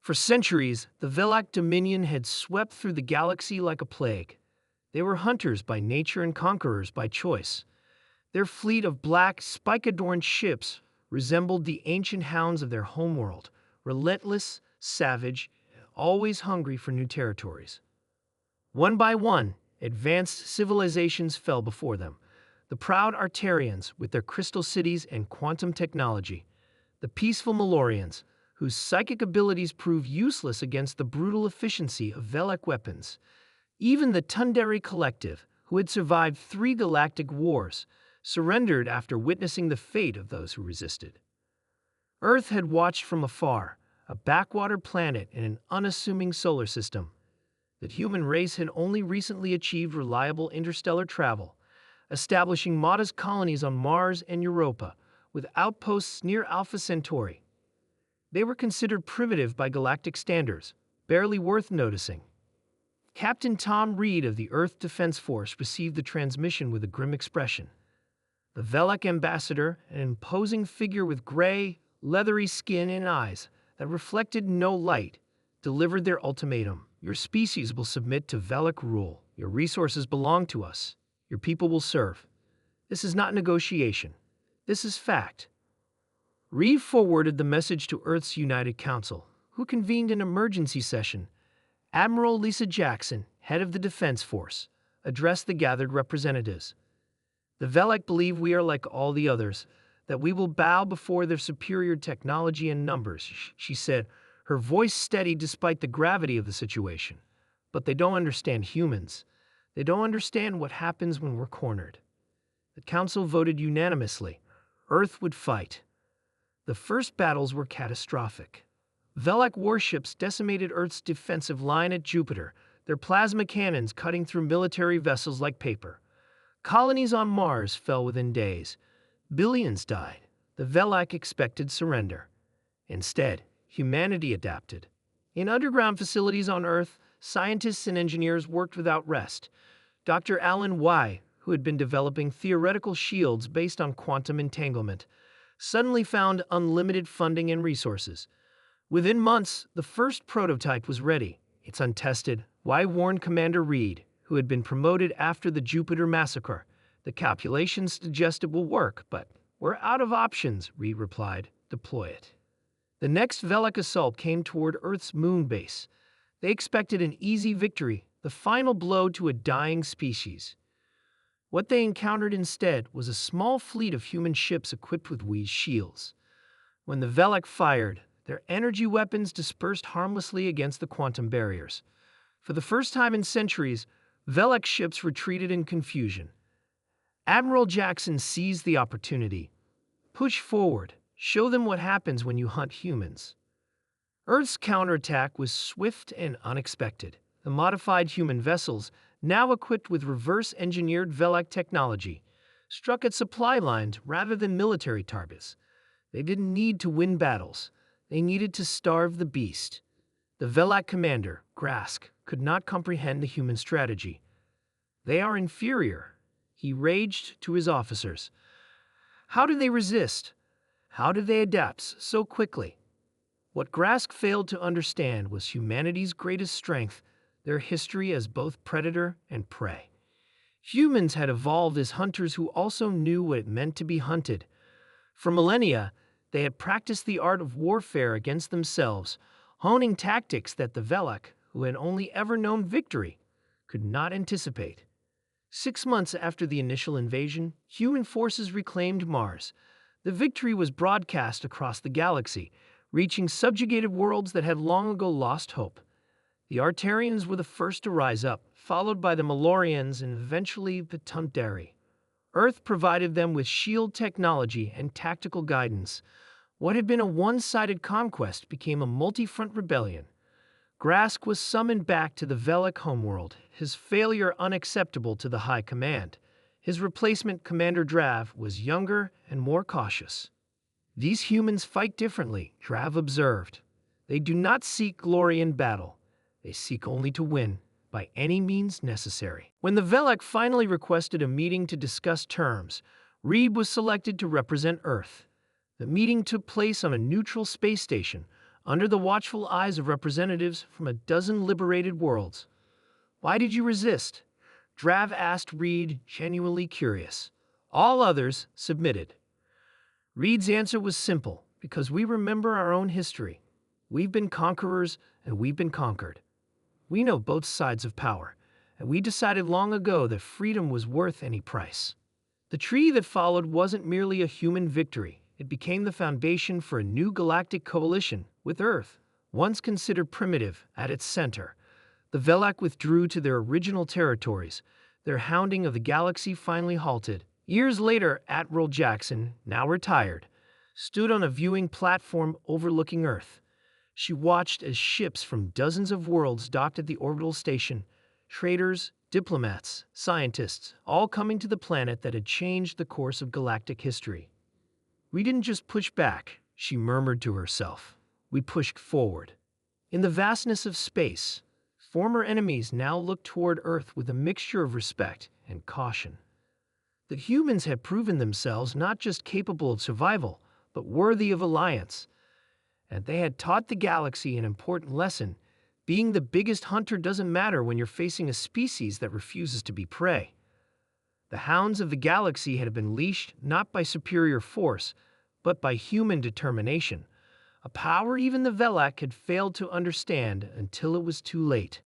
For centuries, the Velak dominion had swept through the galaxy like a plague. They were hunters by nature and conquerors by choice. Their fleet of black, spike-adorned ships resembled the ancient hounds of their homeworld, relentless, savage, always hungry for new territories. One by one, advanced civilizations fell before them. The proud Artarians, with their crystal cities and quantum technology. The peaceful Malorians, whose psychic abilities proved useless against the brutal efficiency of Velek weapons. Even the Tunderi Collective, who had survived 3 galactic wars, surrendered after witnessing the fate of those who resisted. Earth had watched from afar, a backwater planet in an unassuming solar system. The human race had only recently achieved reliable interstellar travel, establishing modest colonies on Mars and Europa, with outposts near Alpha Centauri. They were considered primitive by galactic standards, barely worth noticing. Captain Tom Reed of the Earth Defense Force received the transmission with a grim expression. The Velek ambassador, an imposing figure with gray, leathery skin and eyes that reflected no light, delivered their ultimatum. Your species will submit to Velek rule. Your resources belong to us. Your people will serve. This is not negotiation. This is fact. Reed forwarded the message to Earth's United Council, who convened an emergency session. Admiral Lisa Jackson, head of the Defense Force, addressed the gathered representatives. The Velek believe we are like all the others, that we will bow before their superior technology and numbers, she said, her voice steady despite the gravity of the situation. But they don't understand humans. They don't understand what happens when we're cornered. The Council voted unanimously. Earth would fight. The first battles were catastrophic. Velek warships decimated Earth's defensive line at Jupiter, their plasma cannons cutting through military vessels like paper. Colonies on Mars fell within days. Billions died. The Velek expected surrender. Instead, humanity adapted. In underground facilities on Earth, scientists and engineers worked without rest. Dr. Alan Y., who had been developing theoretical shields based on quantum entanglement, suddenly found unlimited funding and resources. Within months, the first prototype was ready. It's untested. Y warned Commander Reed, who had been promoted after the Jupiter massacre. The calculations suggest it will work, but we're out of options, Reed replied. Deploy it. The next Velek assault came toward Earth's moon base. They expected an easy victory, the final blow to a dying species. What they encountered instead was a small fleet of human ships equipped with Wii's shields. When the Velek fired, their energy weapons dispersed harmlessly against the quantum barriers. For the first time in centuries, Velek ships retreated in confusion. Admiral Jackson seized the opportunity. Push forward. Show them what happens when you hunt humans. Earth's counterattack was swift and unexpected. The modified human vessels, now equipped with reverse-engineered Velek technology, struck at supply lines rather than military targets. They didn't need to win battles. They needed to starve the beast. The Velek commander, Grask, could not comprehend the human strategy. They are inferior, he raged to his officers. How did they resist? How did they adapt so quickly? What Grask failed to understand was humanity's greatest strength, their history as both predator and prey. Humans had evolved as hunters who also knew what it meant to be hunted. For millennia, they had practiced the art of warfare against themselves, honing tactics that the Velek, who had only ever known victory, could not anticipate. 6 months after the initial invasion, human forces reclaimed Mars. The victory was broadcast across the galaxy, reaching subjugated worlds that had long ago lost hope. The Artarians were the first to rise up, followed by the Malorians and eventually the Tunderi. Earth provided them with shield technology and tactical guidance. What had been a one-sided conquest became a multi-front rebellion. Grask was summoned back to the Velek homeworld, his failure unacceptable to the High Command. His replacement, Commander Drav, was younger and more cautious. These humans fight differently, Drav observed. They do not seek glory in battle. They seek only to win, by any means necessary. When the Velek finally requested a meeting to discuss terms, Reed was selected to represent Earth. The meeting took place on a neutral space station, under the watchful eyes of representatives from a dozen liberated worlds. Why did you resist? Drav asked Reed, genuinely curious. All others submitted. Reed's answer was simple, because we remember our own history. We've been conquerors and we've been conquered. We know both sides of power, and we decided long ago that freedom was worth any price. The treaty that followed wasn't merely a human victory. It became the foundation for a new galactic coalition, with Earth, once considered primitive, at its center. The Velak withdrew to their original territories. Their hounding of the galaxy finally halted. Years later, Admiral Jackson, now retired, stood on a viewing platform overlooking Earth. She watched as ships from dozens of worlds docked at the orbital station, traders, diplomats, scientists, all coming to the planet that had changed the course of galactic history. We didn't just push back, she murmured to herself. We pushed forward. In the vastness of space, former enemies now looked toward Earth with a mixture of respect and caution. The humans had proven themselves not just capable of survival, but worthy of alliance. And they had taught the galaxy an important lesson. Being the biggest hunter doesn't matter when you're facing a species that refuses to be prey. The hounds of the galaxy had been leashed not by superior force, but by human determination, a power even the Velak had failed to understand until it was too late.